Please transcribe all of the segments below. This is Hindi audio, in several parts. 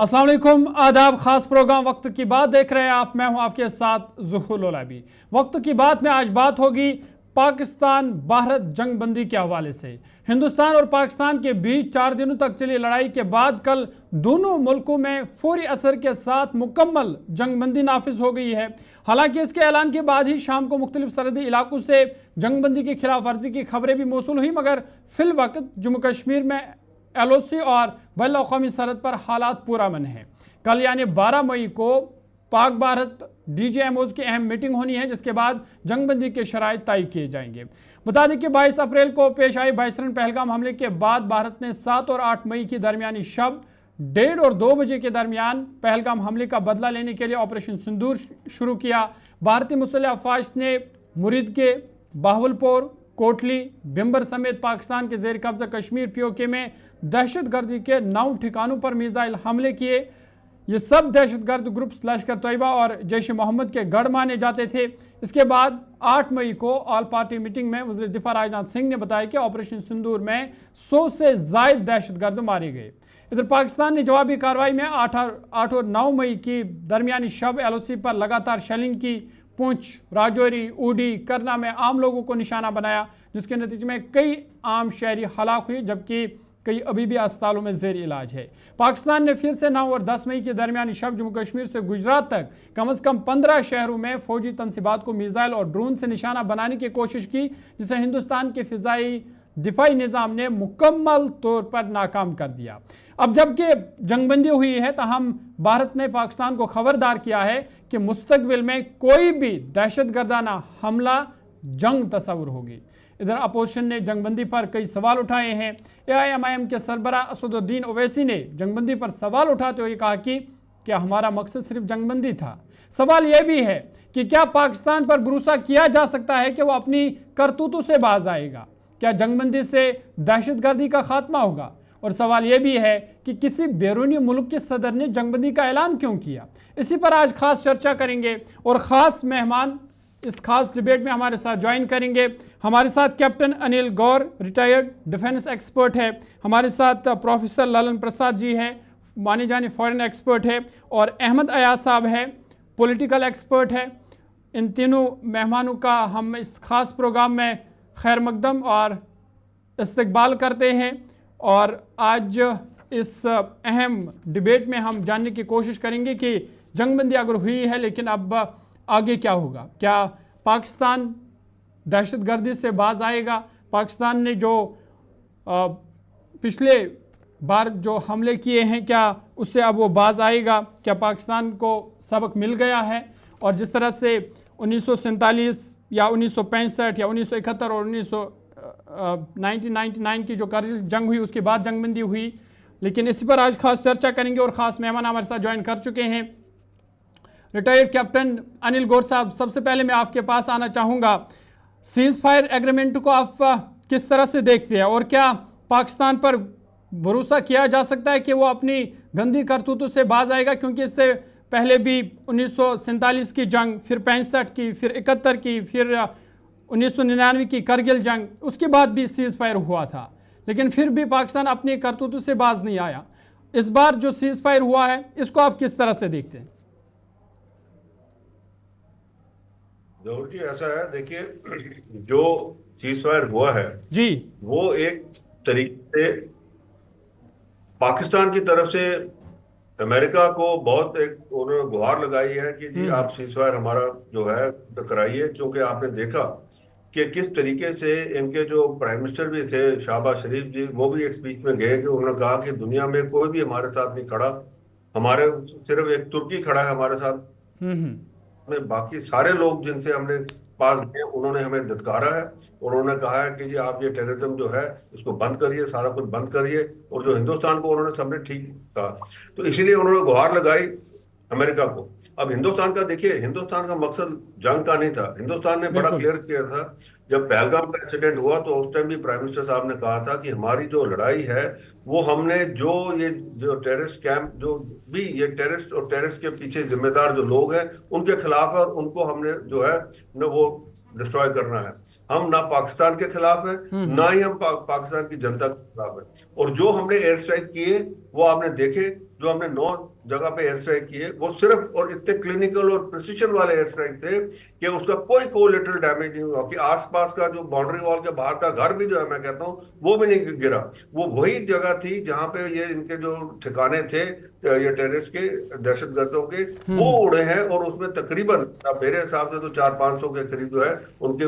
अस्सलाम वालेकुम, आदाब। खास प्रोग्राम वक्त की बात देख रहे हैं आप। मैं हूं आपके साथ ज़ुहुल ओलाबी। वक्त की बात में आज बात होगी पाकिस्तान भारत जंगबंदी के हवाले से। हिंदुस्तान और पाकिस्तान के बीच 4 दिनों तक चली लड़ाई के बाद कल दोनों मुल्कों में फौरी असर के साथ मुकम्मल जंगबंदी नाफिज हो गई है। हालांकि इसके ऐलान के बाद ही शाम को मुख्तलिफ सरहदी इलाकों से जंगबंदी की खिलाफ वर्जी की खबरें भी मौसूल हुई, मगर फिल वक्त जम्मू कश्मीर में LOC और बैन अवी सरहद पर हालात पूरा अमन है। कल यानी 12 मई को पाक भारत DGMOs की अहम मीटिंग होनी है, जिसके बाद जंगबंदी के शराइत तय किए जाएंगे। बता दें कि 22 अप्रैल को पेश आई बाइसरन पहलगाम हमले के बाद भारत ने 7 और 8 मई की दरमियानी शब 1:30 और 2 बजे के दरमियान पहलगाम हमले का बदला लेने के लिए ऑपरेशन सिंदूर शुरू किया। भारतीय मुसल्लह अफवाज ने मुरीद के बाहवलपुर, कोटली, बिम्बर समेत पाकिस्तान के जेर कब्जा कश्मीर POK में दहशतगर्दी के 9 ठिकानों पर मिसाइल हमले किए। ये सब दहशतगर्द ग्रुप्स लश्कर तैयबा और जैश मोहम्मद के गढ़ माने जाते थे। इसके बाद 8 मई को ऑल पार्टी मीटिंग में वज़ीर दिफा राजनाथ सिंह ने बताया कि ऑपरेशन सिंदूर में 100 से ज़ायद दहशतगर्द मारे गए। इधर पाकिस्तान ने जवाबी कार्रवाई में 8 और 9 मई की दरमियानी शब LOC पर लगातार शेलिंग की। पुंछ, राजौरी, ऊडी, करना में आम लोगों को निशाना बनाया, जिसके नतीजे में कई आम शहरी हलाक हुए, जबकि कई अभी भी अस्पतालों में जेर इलाज है। पाकिस्तान ने फिर से 9 और 10 मई की दरमियानी शब जम्मू कश्मीर से गुजरात तक कम से कम 15 शहरों में फौजी तनसीबात को मिसाइल और ड्रोन से निशाना बनाने की कोशिश की, जिसे हिंदुस्तान के फिजाई दिफाई निज़ाम ने मुकम्मल तौर पर नाकाम कर दिया। अब जबकि जंगबंदी हुई है, तहम भारत ने पाकिस्तान को खबरदार किया है कि मुस्तकबिल में कोई भी दहशतगर्दाना हमला जंग तस्वुर होगी। इधर अपोजिशन ने जंगबंदी पर कई सवाल उठाए हैं। AIMIM के सरबरा असदुद्दीन ओवैसी ने जंगबंदी पर सवाल उठाते हुए कहा कि क्या हमारा मकसद सिर्फ जंगबंदी था। सवाल यह भी है कि क्या पाकिस्तान पर भरोसा किया जा सकता है कि वह अपनी करतूतों से बाज आएगा। क्या जंगबंदी से दहशतगर्दी का खात्मा होगा। और सवाल यह भी है कि किसी बैरूनी मुल्क के सदर ने जंगबंदी का ऐलान क्यों किया। इसी पर आज खास चर्चा करेंगे और ख़ास मेहमान इस खास डिबेट में हमारे साथ ज्वाइन करेंगे। हमारे साथ कैप्टन अनिल गौर, रिटायर्ड डिफेंस एक्सपर्ट है। हमारे साथ प्रोफेसर ललन प्रसाद जी हैं, माने जाने फॉरेन एक्सपर्ट है। और अहमद अयाज साहब है, पॉलिटिकल एक्सपर्ट है। इन तीनों मेहमानों का हम इस खास प्रोग्राम में खैर मकदम और इस्तकबाल करते हैं। और आज इस अहम डिबेट में हम जानने की कोशिश करेंगे कि जंगबंदी अगर हुई है, लेकिन अब आगे क्या होगा। क्या पाकिस्तान दहशतगर्दी से बाज आएगा। पाकिस्तान ने जो पिछले बार जो हमले किए हैं, क्या उससे अब वो बाज आएगा। क्या पाकिस्तान को सबक मिल गया है। और जिस तरह से 1947 या 1965 या 1971 और 1999 की जो कारगिल जंग हुई, उसके बाद जंगबंदी हुई। लेकिन इस पर आज खास चर्चा करेंगे और ख़ास मेहमान हमारे साथ ज्वाइन कर चुके हैं। रिटायर्ड कैप्टन अनिल गौर साहब, सबसे पहले मैं आपके पास आना चाहूँगा। सीज फायर एग्रीमेंट को आप किस तरह से देखते हैं और क्या पाकिस्तान पर भरोसा किया जा सकता है कि वो अपनी गंदी करतूतों से बाज आएगा। क्योंकि इससे पहले भी 1947 की जंग, फिर 65 की, फिर 71 की, फिर 1999 की करगिल जंग, उसके बाद भी सीज फायर हुआ था, लेकिन फिर भी पाकिस्तान अपनी करतूतों से बाज नहीं आया। इस बार जो सीज फायर हुआ है, इसको आप किस तरह से देखते हैं। जरूर जी, ऐसा है। देखिए, जो सीज फायर हुआ है जी, वो एक तरीके से पाकिस्तान की तरफ से अमेरिका को बहुत एक उन्होंने गुहार लगाई है कि जी आप सीज फायर हमारा जो है तो कराइए। क्योंकि आपने देखा कि किस तरीके से इनके जो प्राइम मिनिस्टर भी थे शहबाज शरीफ जी, वो भी एक स्पीच में गए कि उन्होंने कहा कि दुनिया में कोई भी हमारे साथ नहीं खड़ा, हमारे सिर्फ एक तुर्की खड़ा है हमारे साथ में, बाकी सारे लोग जिनसे हमने पास गए उन्होंने हमें धत्कारा है। और उन्होंने कहा है कि जी आप ये टेररिज्म जो है इसको बंद करिए, सारा कुछ बंद करिए। और जो हिंदुस्तान को उन्होंने सबने ठीक कहा, तो इसीलिए उन्होंने गुहार लगाई अमेरिका को। अब हिंदुस्तान का देखिए, हिंदुस्तान का मकसद जंग का नहीं था। हिंदुस्तान ने बड़ा क्लियर किया था जब पहलगाम का इंसिडेंट हुआ, तो उस टाइम भी प्राइम मिनिस्टर साहब ने कहा था कि हमारी जो लड़ाई है वो हमने जो टेररिस्ट कैंप, जो भी ये टेररिस्ट और टेररिस्ट के पीछे जिम्मेदार जो लोग हैं उनके खिलाफ है, और उनको हमने जो है न वो डिस्ट्रॉय करना है। हम ना पाकिस्तान के खिलाफ है, ना ही हम पाकिस्तान की जनता के खिलाफ है। और जो हमने एयर स्ट्राइक किए वो आपने देखे जो हमने 9 जगह पे एयर स्ट्राइक किए, वो सिर्फ और इतने क्लिनिकल और प्रिसिशन वाले एयर स्ट्राइक थे कि उसका कोई कोलेटरल डैमेज नहीं हुआ, कि आसपास का जो बाउंड्री वॉल के बाहर का घर भी जो है, मैं कहता हूँ, वो भी नहीं गिरा। वो वही जगह थी जहां पे ये इनके जो ठिकाने थे, ये टेररिस्ट के, दहशतगर्दों के, वो उड़े हैं। और उसमें तकरीबन, अब मेरे हिसाब से तो 400-500 के करीब जो है उनके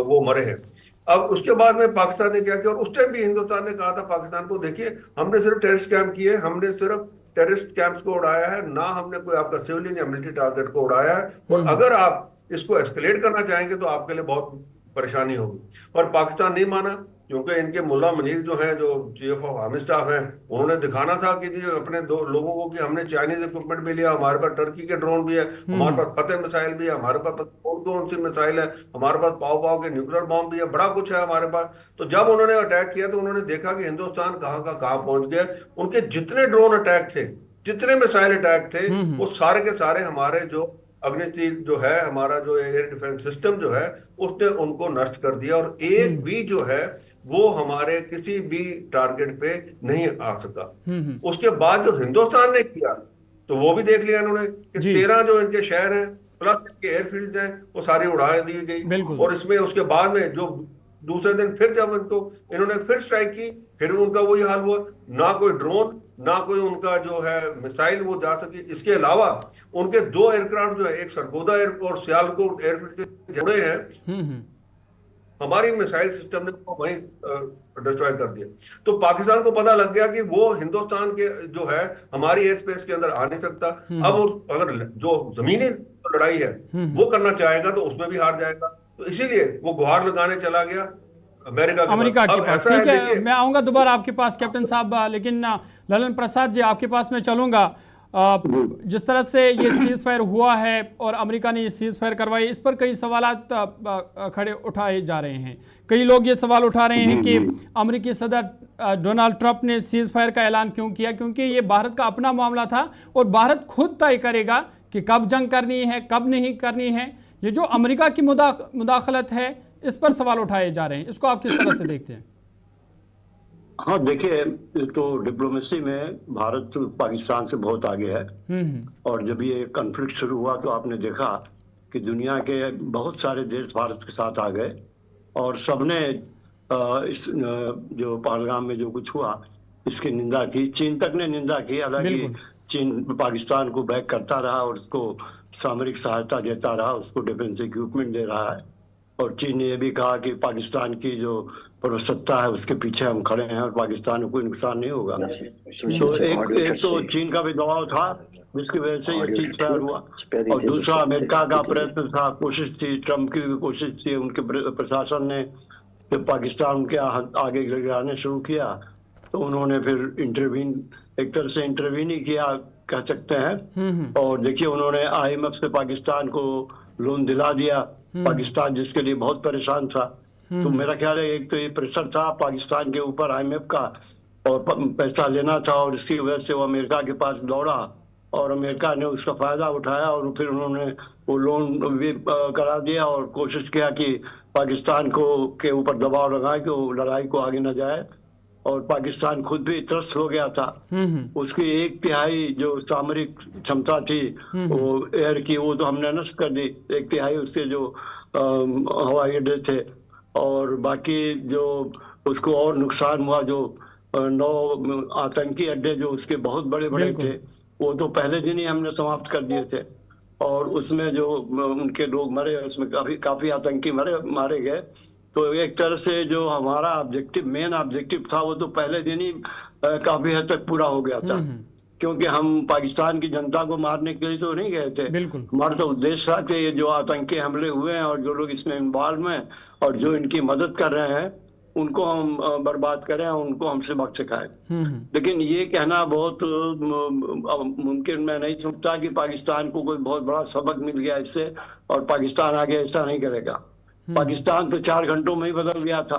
वो मरे हैं। अब उसके बाद में पाकिस्तान ने क्या किया, और उस टाइम भी हिंदुस्तान ने कहा था पाकिस्तान को, देखिए हमने सिर्फ टेररिस्ट कैंप किए, हमने सिर्फ टेररिस्ट कैंप्स को उड़ाया है, ना हमने कोई आपका सिविलियन या मिलिट्री टारगेट को उड़ाया है। और अगर आप इसको एस्केलेट करना चाहेंगे तो आपके लिए बहुत परेशानी होगी। पर पाकिस्तान नहीं माना, क्योंकि इनके मुल्ला मुनीर जो हैं, जो चीफ ऑफ आर्मी स्टाफ हैं, उन्होंने दिखाना था कि जी अपने दो लोगों को कि हमने चाइनीज इक्विपमेंट भी लिया, हमारे पास टर्की के ड्रोन भी है, हमारे पास फतेह मिसाइल भी है, हमारे पास कौन कौन सी मिसाइल है, हमारे पास पाव पाव के न्यूक्लियर बॉम्ब भी है, बड़ा कुछ है हमारे पास। तो जब उन्होंने अटैक किया तो उन्होंने देखा कि हिंदुस्तान कहाँ का कहाँ पहुंच गया। उनके जितने ड्रोन अटैक थे, जितने मिसाइल अटैक थे, वो सारे के सारे हमारे जो अग्निशील जो है, हमारा जो एयर डिफेंस सिस्टम जो है, उसने उनको नष्ट कर दिया। और एक भी जो है वो हमारे किसी भी टारगेट पे नहीं आ सका। उसके बाद जो हिंदुस्तान ने किया, तो वो भी देख लिया इन्होंने कि 13 जो इनके शहर हैं प्लस इनके एयरफील्ड हैं, वो सारी उड़ा दी गई। और इसमें उसके बाद में जो दूसरे दिन फिर जब इन्होंने फिर स्ट्राइक की, फिर उनका वही हाल हुआ, ना कोई ड्रोन, ना कोई उनका जो है मिसाइल वो जा सकी। इसके अलावा उनके 2 एयरक्राफ्ट जो है, एक सरगोदा एयर और सियालकोट एयरफील्ड के जुड़े हैं, हमारी मिसाइल सिस्टम ने वो वहीं डिस्ट्रॉय कर दिया। तो पाकिस्तान को पता लग गया कि वो हिंदुस्तान के जो है हमारी एयर स्पेस के अंदर आ नहीं सकता। अब अगर जो जमीनी लड़ाई है वो करना चाहेगा तो उसमें भी हार जाएगा। तो इसीलिए वो गुहार लगाने चला गया अमेरिका के पास। ठीक है, मैं आऊंगा दोबारा आपके पास कैप्टन साहब, लेकिन ललन प्रसाद जी आपके पास मैं चलूंगा। जिस तरह से ये सीज फायर हुआ है और अमेरिका ने ये सीज फायर करवाई, इस पर कई सवालात खड़े उठाए जा रहे हैं। कई लोग ये सवाल उठा रहे हैं कि अमेरिकी सदर डोनाल्ड ट्रंप ने सीज फायर का ऐलान क्यों किया, क्योंकि ये भारत का अपना मामला था और भारत खुद तय करेगा कि कब जंग करनी है, कब नहीं करनी है। ये जो अमेरिका की मुदाखलत है, इस पर सवाल उठाए जा रहे हैं, इसको आप किस तरह से देखते हैं? हाँ देखिए, तो डिप्लोमेसी में भारत तो पाकिस्तान से बहुत आगे है। और जब ये कॉन्फ्लिक्ट शुरू हुआ तो आपने देखा कि दुनिया के बहुत सारे देश भारत के साथ आ गए और सबने इस जो पहलगाम में जो कुछ हुआ इसकी निंदा की। चीन तक ने निंदा की, हालांकि चीन पाकिस्तान को बैक करता रहा और उसको सामरिक सहायता देता रहा, उसको डिफेंस इक्विपमेंट दे रहा है। और चीन ने यह भी कहा कि पाकिस्तान की जो प्रभुसत्ता है उसके पीछे हम खड़े हैं और पाकिस्तान को कोई नुकसान नहीं होगा। तो एक तो चीन का भी दबाव था जिसकी वजह से ये चीज तैयार हुआ, और दूसरा अमेरिका का प्रयत्न था, कोशिश थी, ट्रम्प की भी कोशिश थी, उनके प्रशासन ने जब पाकिस्तान उनके आगे गिराने शुरू किया तो उन्होंने फिर इंटरवीन, एक तरह से इंटरवीन ही किया कह सकते हैं। और देखिए उन्होंने IMF से पाकिस्तान को लोन दिला दिया, पाकिस्तान जिसके लिए बहुत परेशान था। तो मेरा ख्याल है एक तो ये प्रेशर था पाकिस्तान के ऊपर IMF का, और पैसा लेना था, और इसकी वजह से वो अमेरिका के पास दौड़ा और अमेरिका ने उसका फायदा उठाया और फिर उन्होंने वो लोन भी करा दिया और कोशिश किया कि पाकिस्तान को के ऊपर दबाव लगाए कि वो लड़ाई को आगे न जाए। और पाकिस्तान खुद भी त्रस्त हो गया था, उसकी 1/3 जो सामरिक क्षमता थी वो एयर की, वो तो हमने नष्ट कर दी। 1/3 उसके जो हवाई अड्डे थे, और बाकी जो उसको और नुकसान हुआ, जो 9 आतंकी अड्डे जो उसके बहुत बड़े बड़े थे, वो तो पहले दिन ही हमने समाप्त कर दिए थे। और उसमें जो उनके लोग मरे, उसमें काफी आतंकी मारे गए। तो एक तरह से जो हमारा ऑब्जेक्टिव, मेन ऑब्जेक्टिव था, वो तो पहले दिन ही काफी हद तक पूरा हो गया था, क्योंकि हम पाकिस्तान की जनता को मारने के लिए तो नहीं गए थे। हमारा तो उद्देश्य था कि जो आतंकी हमले हुए हैं और जो लोग इसमें इन्वॉल्व हैं और जो इनकी मदद कर रहे हैं उनको हम बर्बाद करें, उनको हम सबक सिखाएं। लेकिन ये कहना बहुत मुमकिन मैं नहीं समझता कि पाकिस्तान को कोई बहुत बड़ा सबक मिल गया इससे और पाकिस्तान आगे ऐसा नहीं करेगा। पाकिस्तान तो 4 घंटों में ही बदल गया था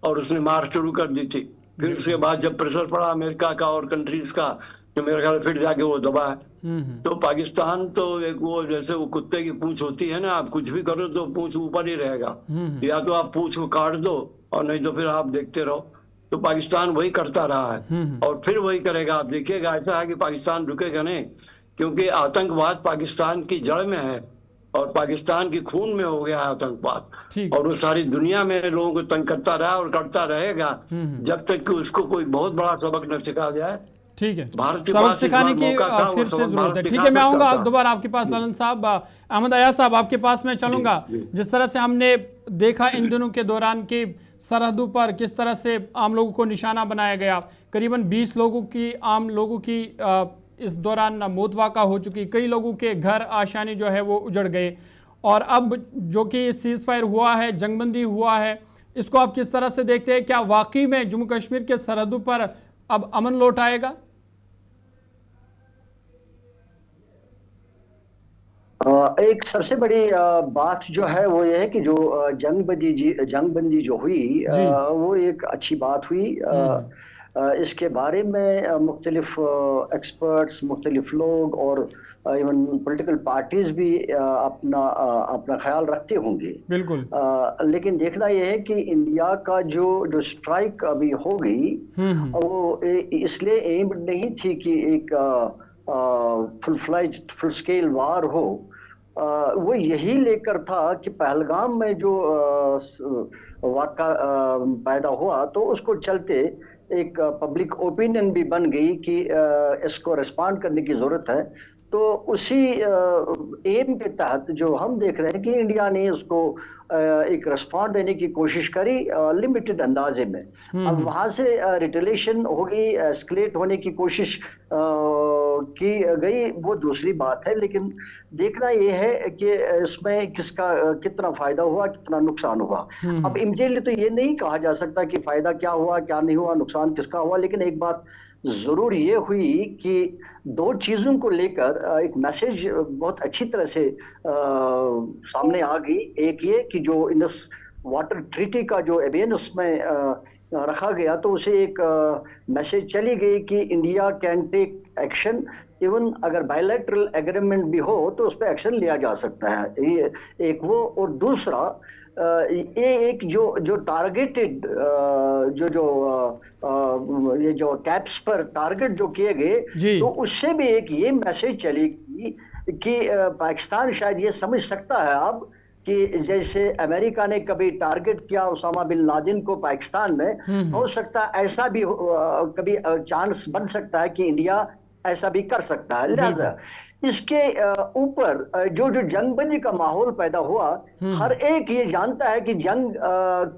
और उसने मार शुरू कर दी थी। फिर उसके बाद जब प्रेशर पड़ा अमेरिका का और कंट्रीज का, तो मेरे ख्याल फिर जाके वो दबा है। तो पाकिस्तान तो एक वो जैसे वो कुत्ते की पूंछ होती है ना, आप कुछ भी करो तो पूंछ ऊपर ही रहेगा, या तो आप पूंछ को काट दो और नहीं तो फिर आप देखते रहो। तो पाकिस्तान वही करता रहा है और फिर वही करेगा। आप देखिएगा, ऐसा है कि पाकिस्तान रुकेगा नहीं, क्योंकि आतंकवाद पाकिस्तान की जड़ में है और पाकिस्तान के खून में हो गया है आतंकवाद, ठीक। और वो सारी दुनिया में लोगों को तंग करता रहा और करता रहेगा जब तक कि उसको कोई बहुत बड़ा सबक न सिखा जाए। ठीक है, भारत के सबक पास इस सिखाने बार की मौका था, वो फिर से सबक जरूरत है। भारत ठीक सिखा है, मैं आऊंगा सकता था। दोबारा आपके पास लालन साहब। अहमद अयाज साहब, आपके पास मैं चलूंगा। जिस तरह से हमने देखा इन दिनों के दौरान कि सरहदों पर किस तरह से आम लोगों को निशाना बनाया गया, करीबन 20 लोगों की आम लोगों की इस दौरान मौत वाक़ा हो चुकी, कई लोगों के घर आशानी जो है वो उजड़ गए, और अब जो कि सीज़ फायर हुआ है, जंगबंदी हुआ है, इसको आप किस तरह से देखते हैं? क्या वाकई में जम्मू कश्मीर के सरहदों पर अब अमन लौट आएगा? एक सबसे बड़ी बात जो है वो ये है कि जो जंगबंदी जो हुई जी। वो एक अच्छी बात हुई। इसके बारे में मुख्तलिफ एक्सपर्ट्स, मुख्तलिफ लोग और इवन पॉलिटिकल पार्टीज भी अपना ख्याल रखते होंगे। बिल्कुल। लेकिन देखना यह है कि इंडिया का जो स्ट्राइक अभी हो गई वो इसलिए एम नहीं थी कि एक फुल स्केल वार हो। वो यही लेकर था कि पहलगाम में जो वाक़ा पैदा हुआ तो उसको चलते एक पब्लिक ओपिनियन भी बन गई कि इसको रिस्पॉन्ड करने की जरूरत है। तो उसी एम के तहत जो हम देख रहे हैं कि इंडिया ने उसको एक रिस्पॉन्ड देने की कोशिश करी लिमिटेड अंदाजे में। अब वहां से रिटेलिएशन होगी, एस्केलेट होने की कोशिश की गई, वो दूसरी बात है। लेकिन देखना यह है कि इसमें किसका कितना फायदा हुआ, कितना नुकसान हुआ। अब इमीडिएटली तो ये नहीं कहा जा सकता कि फायदा क्या हुआ, क्या नहीं हुआ, नुकसान किसका हुआ। लेकिन एक बात जरूर ये हुई कि दो चीजों को लेकर एक मैसेज बहुत अच्छी तरह से सामने आ गई। एक ये कि जो इंडस वाटर ट्रीटी का जो अवेयरनेस में रखा गया, तो उसे एक मैसेज चली गई कि India can take action, even अगर बायलैटरल एग्रीमेंट भी हो तो उस पर एक्शन लिया जा सकता है। ये एक वो, और दूसरा ये एक जो टारगेटेड ये जो कैप्स पर टारगेट जो किए गए, तो उससे भी एक ये मैसेज चली कि पाकिस्तान शायद ये समझ सकता है अब कि जैसे अमेरिका ने कभी टारगेट किया उसामा बिन लादेन को पाकिस्तान में, हो सकता है ऐसा भी कभी चांस बन सकता है कि इंडिया ऐसा भी कर सकता है। लिहाजा इसके ऊपर जो जंगबंदी का माहौल पैदा हुआ, हर एक ये जानता है कि जंग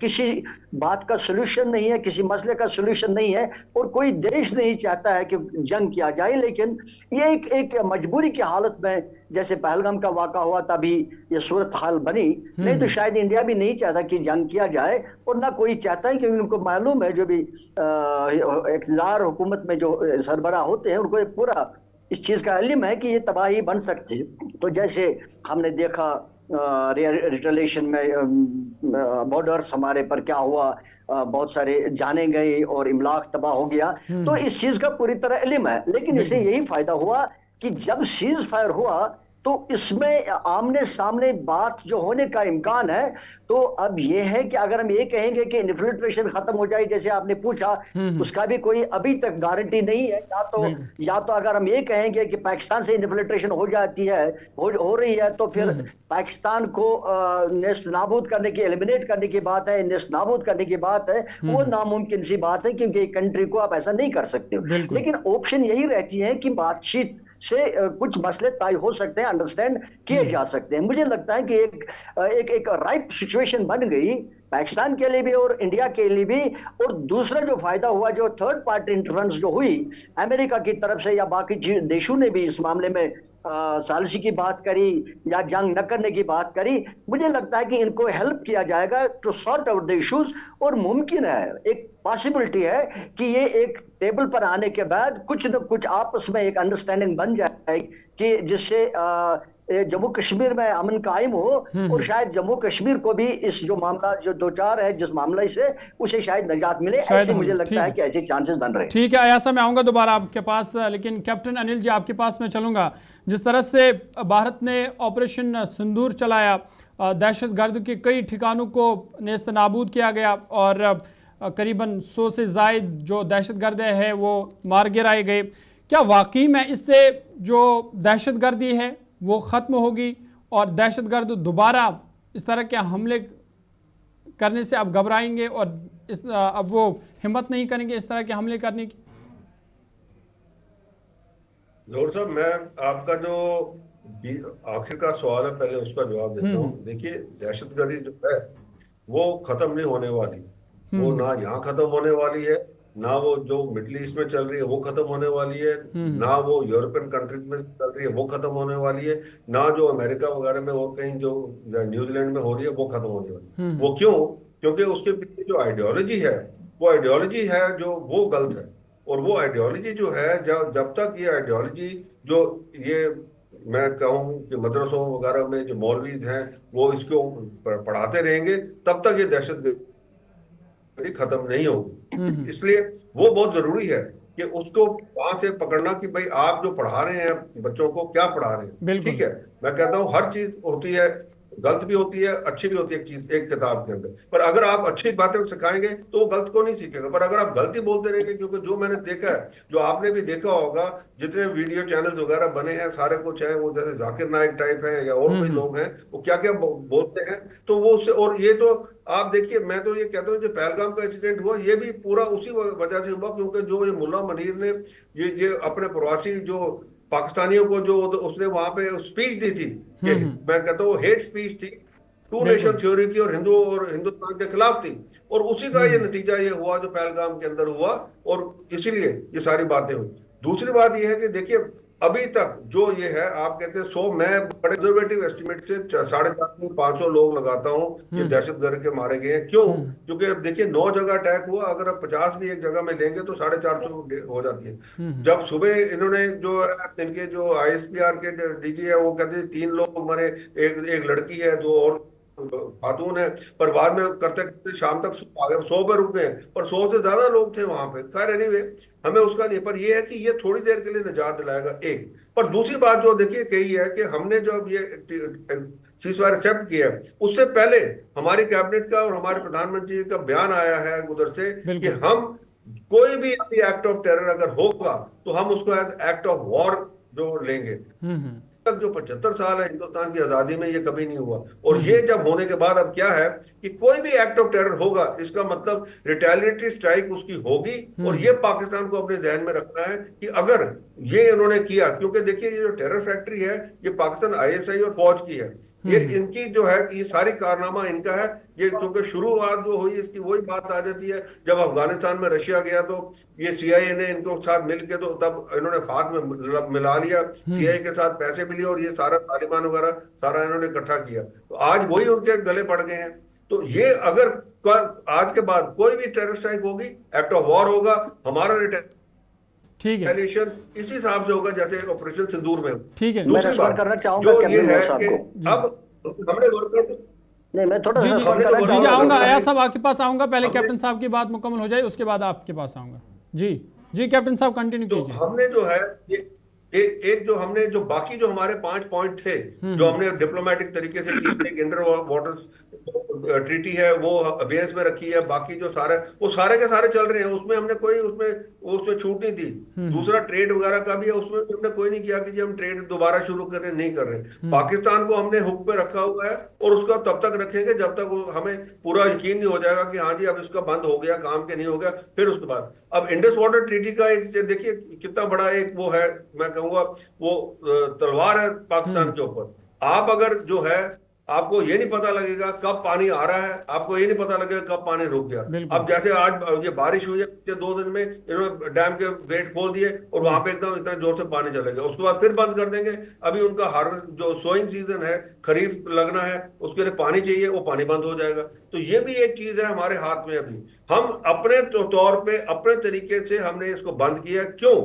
किसी बात का सलूशन नहीं है, किसी मसले का सलूशन नहीं है, और कोई देश नहीं चाहता है कि जंग किया जाए। लेकिन ये एक मजबूरी की हालत में, जैसे पहलगाम का वाक़ा हुआ तभी ये सूरत हाल बनी, नहीं तो शायद इंडिया भी नहीं चाहता कि जंग किया जाए, और ना कोई चाहता है, क्योंकि उनको मालूम है जो भी इक़्तिदार हुकूमत में जो सरबराह होते हैं उनको एक पूरा इस चीज का इल्म है कि ये तबाही बन सकती है। तो जैसे हमने देखा रिटेलिएशन में बॉर्डर्स हमारे पर क्या हुआ, बहुत सारे जाने गए और इमलाक तबाह हो गया। तो इस चीज का पूरी तरह इल्म है। लेकिन इसे यही फायदा हुआ कि जब सीज फायर हुआ तो इसमें आमने सामने बात जो होने का इम्कान है। तो अब यह है कि अगर हम ये कहेंगे कि इन्फिल्ट्रेशन खत्म हो जाए, जैसे आपने पूछा, उसका भी कोई अभी तक गारंटी नहीं है। या तो अगर हम ये कहेंगे कि पाकिस्तान से इन्फिल्ट्रेशन हो जाती है, हो रही है, तो फिर पाकिस्तान को नेस्त नाबूद करने की, एलिमिनेट करने की बात है, नेस्त नाबूद करने की बात है, वो नामुमकिन सी बात है, क्योंकि एक कंट्री को आप ऐसा नहीं कर सकते हो। लेकिन ऑप्शन यही रहती है कि बातचीत से कुछ मसले तय हो सकते हैं, अंडरस्टैंड किए जा सकते हैं। मुझे लगता है कि एक राइट सिचुएशन बन गई पाकिस्तान के लिए भी और इंडिया के लिए भी। और दूसरा जो फायदा हुआ, जो थर्ड पार्टी इंटरवेंस जो हुई अमेरिका की तरफ से या बाकी देशों ने भी इस मामले में सालिसी की बात करी या जंग न करने की बात करी, मुझे लगता है कि इनको हेल्प किया जाएगा to sort out the issues. और मुमकिन है, एक पॉसिबिलिटी है कि ये एक टेबल पर आने के बाद कुछ न कुछ आपस में एक अंडरस्टैंडिंग बन जाए कि जिससे जम्मू कश्मीर में अमन कायम हो, और शायद जम्मू कश्मीर को भी इस जो मामला जो दो चार है जिस मामले से, उसे शायद निजात मिले। ऐसे मुझे लगता है कि ऐसे चांसेस बन रहे हैं। ठीक है अयासा, मैं आऊंगा दोबारा आपके पास, लेकिन कैप्टन अनिल जी आपके पास मैं चलूंगा। जिस तरह से भारत ने ऑपरेशन सिंदूर चलाया, दहशतगर्द के कई ठिकानों को नेस्त नाबूद किया गया, और करीबन 100 से ज़ायद जो दहशतगर्द है वो मार गिराए गए। क्या वाकई में इससे जो दहशतगर्दी है वो ख़त्म होगी और दहशतगर्द दोबारा इस तरह के हमले करने से अब घबराएंगे और अब वो हिम्मत नहीं करेंगे इस तरह के हमले करने की? जौहर साहब, मैं आपका जो आखिर का सवाल है पहले उसका जवाब देता हूँ। देखिए, दहशतगर्दी जो है वो खत्म नहीं होने वाली। वो ना यहाँ खत्म होने वाली है, ना वो जो मिडिल ईस्ट में चल रही है वो खत्म होने वाली है, ना वो यूरोपियन कंट्रीज में चल रही है वो खत्म होने वाली है, ना जो अमेरिका वगैरह में और कहीं जो न्यूजीलैंड में हो रही है वो खत्म होने वाली है। वो क्यों? क्योंकि उसके पीछे जो आइडियोलॉजी है वो आइडियोलॉजी है जो वो गलत है। और वो आइडियोलॉजी जो है, जब तक ये आइडियोलॉजी जो ये मैं कहूँ कि मदरसों वगैरह में जो मौलवीज हैं वो इसको पढ़ाते रहेंगे, तब तक ये दहशतगर्दी खत्म नहीं होगी। इसलिए वो बहुत जरूरी है कि उसको वहां से पकड़ना कि भाई आप जो पढ़ा रहे हैं बच्चों को क्या पढ़ा रहे हैं। ठीक है, मैं कहता हूँ हर चीज होती है, गलत भी होती है, अच्छी भी होती है एक चीज एक किताब के अंदर। पर अगर आप अच्छी बातें सिखाएंगे तो वो गलत को नहीं सीखेगा। पर अगर आप गलती बोलते रहेंगे, क्योंकि जो मैंने देखा है, जो आपने भी देखा होगा, जितने वीडियो चैनल्स वगैरह बने हैं सारे कुछ है वो जैसे जाकिर नाइक टाइप है या और कोई लोग हैं, वो क्या क्या बोलते हैं, तो वो उससे और ये तो आप देखिए, मैं तो ये कहता हूँ जो पहलगाम का इंसिडेंट हुआ ये भी पूरा उसी वजह से हुआ, क्योंकि जो ये मुल्ला मनीर ने ये अपने प्रवासी जो पाकिस्तानियों को जो उसने वहां पे स्पीच दी थी कि मैं कहता हूँ हेट स्पीच थी, टू नेशन थ्योरी की, और हिंदुस्तान के खिलाफ थी, और उसी का ये नतीजा ये हुआ जो पहलगाम के अंदर हुआ, और इसीलिए ये सारी बातें हुई। दूसरी बात ये है कि देखिए अभी तक जो ये है, आप कहते हैं 100, मैं बड़े कंजर्वेटिव एस्टिमेट से 450-500 लोग लगाता हूँ ये दहशतगर्द के मारे गए हैं। क्यों? क्योंकि अब देखिए 9 जगह अटैक हुआ, अगर आप 50 भी एक जगह में लेंगे तो 450 हो जाती है। जब सुबह इन्होंने जो इनके जो ISPR के डीजी है वो कहते हैं 3 लोग मरे, एक लड़की है, 2 और खातून है, पर बाद में करते करते शाम तक 100 पे रुक गए, पर 100 से ज्यादा लोग थे वहां पे। खैर एनीवे, हमें उसका नहीं, पर ये है कि ये थोड़ी देर के लिए निजात दिलाएगा एक। पर दूसरी बात जो देखिए कही है कि हमने जो अब ये सीज़फायर एक्सेप्ट किया उससे पहले हमारी कैबिनेट का और हमारे प्रधानमंत्री का बयान आया है उधर से कि हम कोई भी एक्ट ऑफ टेरर अगर होगा तो हम उसको एज एक्ट ऑफ वॉर जो लेंगे। तक जो 75 साल है हिंदुस्तान की आजादी में ये कभी नहीं हुआ, और ये जब होने के बाद अब क्या है कि कोई भी एक्ट ऑफ टेरर होगा इसका मतलब रिटेलिएटरी स्ट्राइक उसकी होगी, और ये पाकिस्तान को अपने ध्यान में रखना है कि अगर ये इन्होंने किया, क्योंकि देखिए ये जो टेरर फैक्ट्री है ये पाकिस्तान ISI और फौज की है, ये इनकी जो है ये सारी कारनामा इनका है ये, क्योंकि शुरुआत जो हुई इसकी वही बात आ जाती है जब अफगानिस्तान में रशिया गया तो ये CIA ने इनको साथ मिलके तो तब इन्होंने हाथ में मिला लिया, CIA के साथ पैसे भी लिए और ये सारा तालिबान वगैरह सारा इन्होंने इकट्ठा किया, तो आज वही उनके गले पड़ गए हैं। तो ये अगर आज के बाद कोई भी टेरर स्ट्राइक होगी, एक्ट ऑफ वॉर होगा, हमारा रिटेलिएशन इसी हिसाब से होगा जैसे ऑपरेशन सिंदूर में। ठीक है, मैं रिस्पॉन्ड करना चाहूंगा जो ये है कि अब हमने वर्कआउट नहीं, मैं थोड़ा जी आऊंगा, आया साहब आपके पास आऊंगा, पहले कैप्टन साहब की बात मुकम्मल हो जाए उसके बाद आपके पास आऊंगा। जी कैप्टन साहब कंटिन्यू कीजिए। हमने जो है ये एक जो हमने जो बाकी जो हमारे 5 पॉइंट थे जो हमने डिप्लोमेटिक तरीके से की, एक इंटर वाटर ट्रीटी है वो अबेयंस में रखी है, बाकी जो सारे वो सारे के सारे चल रहे हैं, उसमें हमने कोई उसमें छूट नहीं दी। दूसरा ट्रेड वगैरह का भी है, उसमें हमने कोई नहीं किया कि जी हम ट्रेड दोबारा शुरू कर रहे हैं, नहीं कर रहे। पाकिस्तान को हमने हुक पे रखा हुआ है और उसका तब तक रखेंगे जब तक हमें पूरा यकीन नहीं हो जाएगा कि हाँ जी अब इसका बंद हो गया काम के नहीं हो गया, फिर उसके बाद अब इंडस वाटर ट्रीटी का एक देखिए कितना बड़ा एक वो है, मैं कहूंगा वो तलवार है पाकिस्तान के ऊपर। आप अगर जो है आपको ये नहीं पता लगेगा कब पानी आ रहा है, आपको ये नहीं पता लगेगा कब पानी रुक गया। अब जैसे आज ये बारिश हुई है पिछले 2 दिन में, इन्होंने डैम के गेट खोल दिए और वहां पे एकदम इतना जोर से पानी चलेगा, उसके बाद फिर बंद कर देंगे। अभी उनका हार्वेस्ट जो सोइंग सीजन है, खरीफ लगना है, उसके लिए पानी चाहिए, वो पानी बंद हो जाएगा। तो ये भी एक चीज है हमारे हाथ में। अभी हम अपने तौर पे अपने तरीके से हमने इसको बंद किया। क्यों?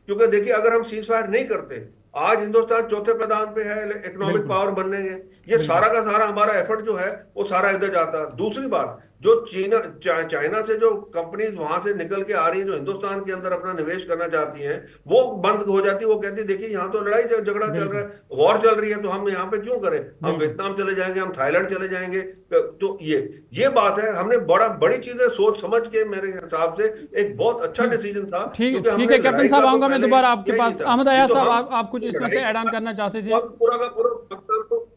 क्योंकि देखिए अगर हम सीज़फायर नहीं करते, आज हिंदुस्तान चौथे मैदान पे है इकोनॉमिक पावर बनने के, ये सारा का सारा हमारा एफर्ट जो है वो सारा इधर जाता है। दूसरी बात जो चाइना से जो कंपनीज वहां से निकल के आ रही हैं, जो हिंदुस्तान के अंदर अपना निवेश करना चाहती हैं, वो बंद हो जाती है। वो कहती है देखिए यहाँ तो लड़ाई झगड़ा चल रहा है, वॉर चल रही है, तो हम यहाँ पे क्यों करें, हम वियतनाम चले जाएंगे, हम थाईलैंड चले जाएंगे। तो ये बात है, हमने बड़ी चीजें सोच समझ के, मेरे हिसाब से एक बहुत अच्छा डिसीजन था। ठीक है कैप्टन साहब, आऊंगा मैं दोबारा आपके पास। अहमद अयाज साहब, आप कुछ इसमें से ऐड ऑन करना चाहते थे? पूरा का पूरा पाकिस्तान को।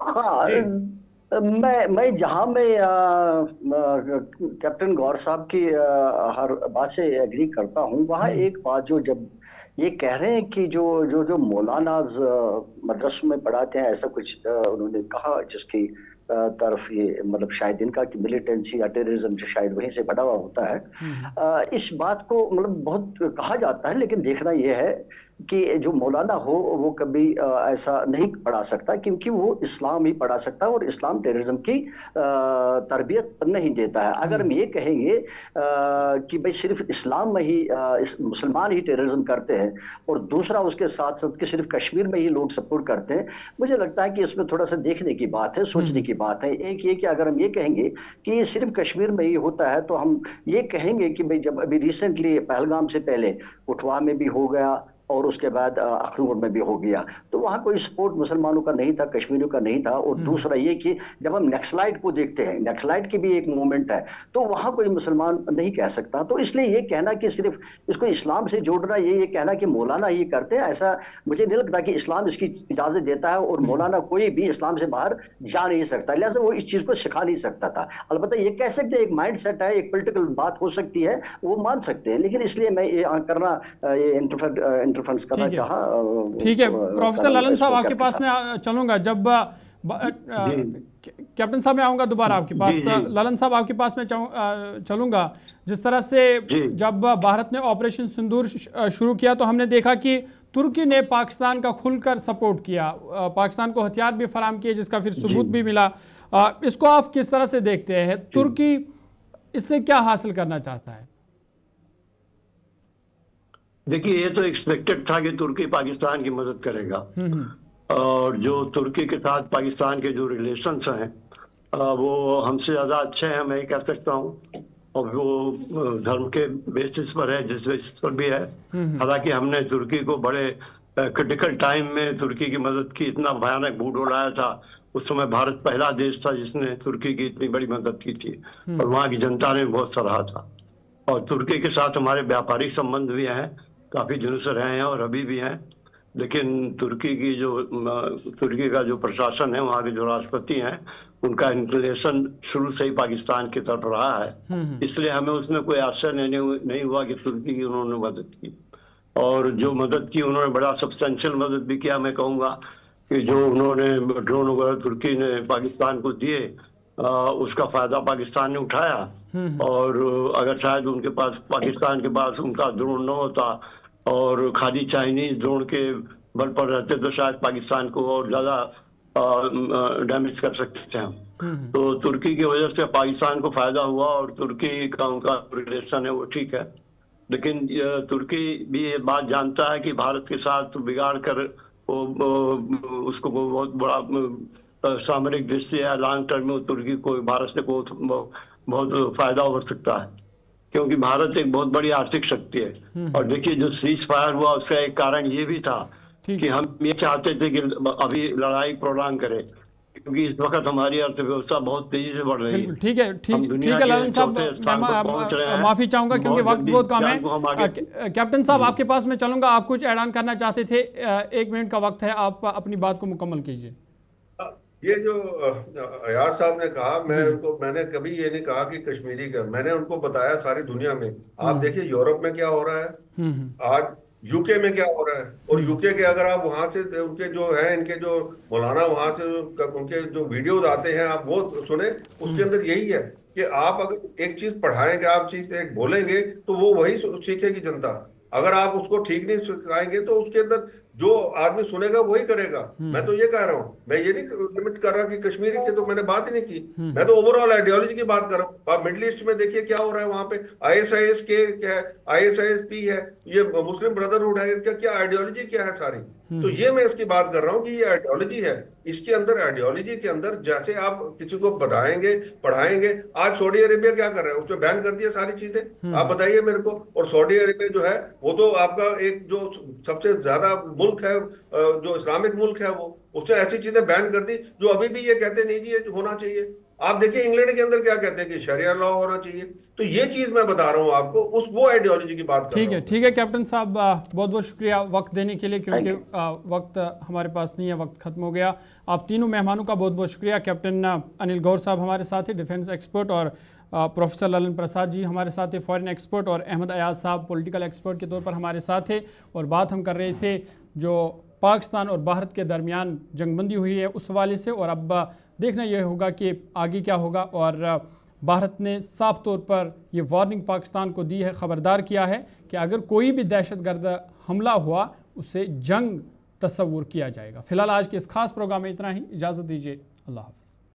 हाँ, मैं जहां मैं कैप्टन गौर साहब की हर बात से एग्री करता हूं, वहां एक बात जो जब ये कह रहे हैं कि जो जो जो मौलानाज मदरसों में पढ़ाते हैं, ऐसा कुछ उन्होंने कहा जिसकी तरफ ये मतलब शायद इनका कि मिलिटेंसी या टेररिज्म जो शायद वहीं से बढ़ा हुआ होता है। इस बात को मतलब बहुत कहा जाता है, लेकिन देखना यह है कि जो मौलाना हो वो कभी ऐसा नहीं पढ़ा सकता, क्योंकि वो इस्लाम ही पढ़ा सकता है और इस्लाम टेररिज्म की तरबियत नहीं देता है। अगर हम ये कहेंगे कि भाई सिर्फ इस्लाम में ही मुसलमान ही टेररिज्म करते हैं और दूसरा उसके साथ साथ कि सिर्फ कश्मीर में ही लोग सपोर्ट करते हैं, मुझे लगता है कि इसमें थोड़ा सा देखने की बात है, सोचने की बात है। एक ये कि अगर हम ये कहेंगे कि ये सिर्फ कश्मीर में ही होता है, तो हम ये कहेंगे कि भाई जब अभी रिसेंटली पहलगाम से पहले उठवा में भी हो गया और उसके बाद अखनूर में भी हो गया, तो वहां कोई सपोर्ट मुसलमानों का नहीं था, कश्मीरियों का नहीं था। और दूसरा ये कि जब हम नक्सलाइट को देखते हैं, नक्सलाइट की भी एक मूवमेंट है, तो वहां कोई मुसलमान नहीं कह सकता। तो इसलिए ये कहना कि सिर्फ इसको इस्लाम से जोड़ना, ये कहना कि मौलाना ये करते हैं, ऐसा मुझे नहीं लगता कि इस्लाम इसकी इजाजत देता है। और मौलाना कोई भी इस्लाम से बाहर जा नहीं सकता, लिहाजा वो इस चीज को सिखा नहीं सकता था। अलबत्ता ये कह सकते हैं एक माइंड सेट है, एक पॉलिटिकल बात हो सकती है, वो मान सकते हैं, लेकिन इसलिए मैं ये करना, ये इंटरफेरेंस करना चाहा। ठीक है प्रोफेसर ललन साहब, आपके पास में चलूंगा। जब कैप्टन साहब मैं आऊंगा दोबारा आपके पास। ललन साहब आपके पास में चलूंगा। जिस तरह से जब भारत ने ऑपरेशन सिंदूर शुरू किया, तो हमने देखा कि तुर्की ने पाकिस्तान का खुलकर सपोर्ट किया, पाकिस्तान को हथियार भी फराहम किए, जिसका फिर सबूत भी मिला। इसको आप किस तरह से देखते हैं? तुर्की इससे क्या हासिल करना चाहता है? देखिए, ये तो एक्सपेक्टेड था कि तुर्की पाकिस्तान की मदद करेगा। और जो तुर्की के साथ पाकिस्तान के जो रिलेशंस हैं वो हमसे ज़्यादा अच्छे हैं, मैं कह सकता हूँ। और वो धर्म के बेसिस पर है, जिस बेसिस पर भी है। हालांकि हमने तुर्की को बड़े क्रिटिकल टाइम में तुर्की की मदद की, इतना भयानक भूगोल आया था उस समय भारत पहला देश था जिसने तुर्की की इतनी बड़ी मदद की थी, और वहाँ की जनता ने बहुत सराहा था। और तुर्की के साथ हमारे व्यापारिक संबंध भी हैं, काफी दिनों से रहे हैं और अभी भी हैं। लेकिन तुर्की का जो प्रशासन है, वहाँ के जो राष्ट्रपति हैं, उनका इंक्लिनेशन शुरू से ही पाकिस्तान की तरफ रहा है। इसलिए हमें उसमें कोई आश्चर्य नहीं हुआ कि तुर्की की उन्होंने मदद की। और जो मदद की उन्होंने बड़ा सब्सटेंशियल मदद भी किया। मैं कहूँगा कि जो उन्होंने ड्रोन वगैरह तुर्की ने पाकिस्तान को दिए, उसका फायदा पाकिस्तान ने उठाया। और अगर शायद उनके पास, पाकिस्तान के पास उनका ड्रोन न होता और खाली चाइनीज ड्रोन के बल पर रहते, तो शायद पाकिस्तान को और ज्यादा डैमेज कर सकते थे हम। तो तुर्की की वजह से पाकिस्तान को फायदा हुआ, और तुर्की का उनका रिलेशन है वो ठीक है। लेकिन तुर्की भी ये बात जानता है कि भारत के साथ बिगाड़ कर उसको बहुत बड़ा सामरिक दृष्टि या लॉन्ग टर्म में तुर्की को भारत से बहुत फायदा हो सकता है, क्योंकि भारत एक बहुत बड़ी आर्थिक शक्ति है। और देखिए, जो सीज फायर हुआ उसका एक कारण ये भी था कि हम ये चाहते थे कि अभी लड़ाई प्रोलॉन्ग करें, क्योंकि इस वक्त हमारी अर्थव्यवस्था बहुत तेजी से बढ़ रही है। ठीक है ललन साहब, माफी चाहूंगा क्योंकि वक्त बहुत कम है। कैप्टन साहब आपके पास में चलूंगा, आप कुछ ऐड ऑन करना चाहते थे? 1 मिनट का वक्त है, आप अपनी बात को मुकम्मल कीजिए। ये जो अयाज साहब ने कहा, मैंने कभी ये नहीं कहा कि कश्मीरी का, मैंने उनको बताया सारी दुनिया में। आप देखिए यूरोप में क्या हो रहा है, आज यूके में क्या हो रहा है। और यूके के अगर आप वहां से उनके जो है, इनके जो मौलाना वहां से उनके जो वीडियोज आते हैं आप वो सुने, उसके अंदर यही है कि आप अगर एक चीज पढ़ाएंगे, आप चीज एक बोलेंगे, तो वो वही सीखेगी जनता। अगर आप उसको ठीक नहीं सिखाएंगे तो उसके अंदर जो आदमी सुनेगा वही करेगा। मैं तो ये कह रहा हूँ, मैं ये नहीं लिमिट कर रहा कि कश्मीरी की तो मैंने बात ही नहीं की, मैं तो ओवरऑल आइडियोलॉजी की बात कर रहा हूँ। आप मिडिल ईस्ट में देखिए क्या हो रहा है, वहां पे ISIS के क्या है, ISIS-P है, ये मुस्लिम ब्रदरहुड है, इनका क्या आइडियोलॉजी क्या है सारी। तो ये मैं इसकी बात कर रहा हूँ कि ये आइडियोलॉजी है। इसके अंदर आइडियोलॉजी के अंदर जैसे आप किसी को बताएंगे पढ़ाएंगे, आज सऊदी अरेबिया क्या कर रहा है, उसमें बैन कर दिया सारी चीजें, आप बताइए मेरे को। और सऊदी अरेबिया जो है वो तो आपका एक जो सबसे ज्यादा मुल्क है, जो इस्लामिक मुल्क है, वो उसने ऐसी चीजें बैन कर दी जो अभी भी ये कहते नहीं जी ये होना चाहिए। आप देखिए इंग्लैंड के अंदर क्या कहते हैं कि शरिया लॉ होना चाहिए। तो ये चीज मैं बता रहा हूं आपको, उस वो आइडियोलॉजी की बात कर रहा हूं। ठीक है कैप्टन साहब, बहुत बहुत शुक्रिया वक्त देने के लिए, क्योंकि वक्त हमारे पास नहीं है, वक्त खत्म हो गया। आप तीनों मेहमानों का बहुत बहुत शुक्रिया। कैप्टन अनिल गौर साहब हमारे साथ ही, डिफेंस एक्सपर्ट, और प्रोफेसर ललन प्रसाद जी हमारे साथ थे, फॉरेन एक्सपर्ट, और अहमद अयाज साहब पॉलिटिकल एक्सपर्ट के तौर पर हमारे साथ थे। और बात हम कर रहे थे जो पाकिस्तान और भारत के दरमियान जंगबंदी हुई है उस हवाले से। और अब देखना यह होगा कि आगे क्या होगा। और भारत ने साफ तौर पर यह वार्निंग पाकिस्तान को दी है, ख़बरदार किया है कि अगर कोई भी दहशतगर्द हमला हुआ उसे जंग तस्वुर किया जाएगा। फ़िलहाल आज के इस खास प्रोग्राम में इतना ही, इजाज़त दीजिए, अल्लाह हाफ़िज़।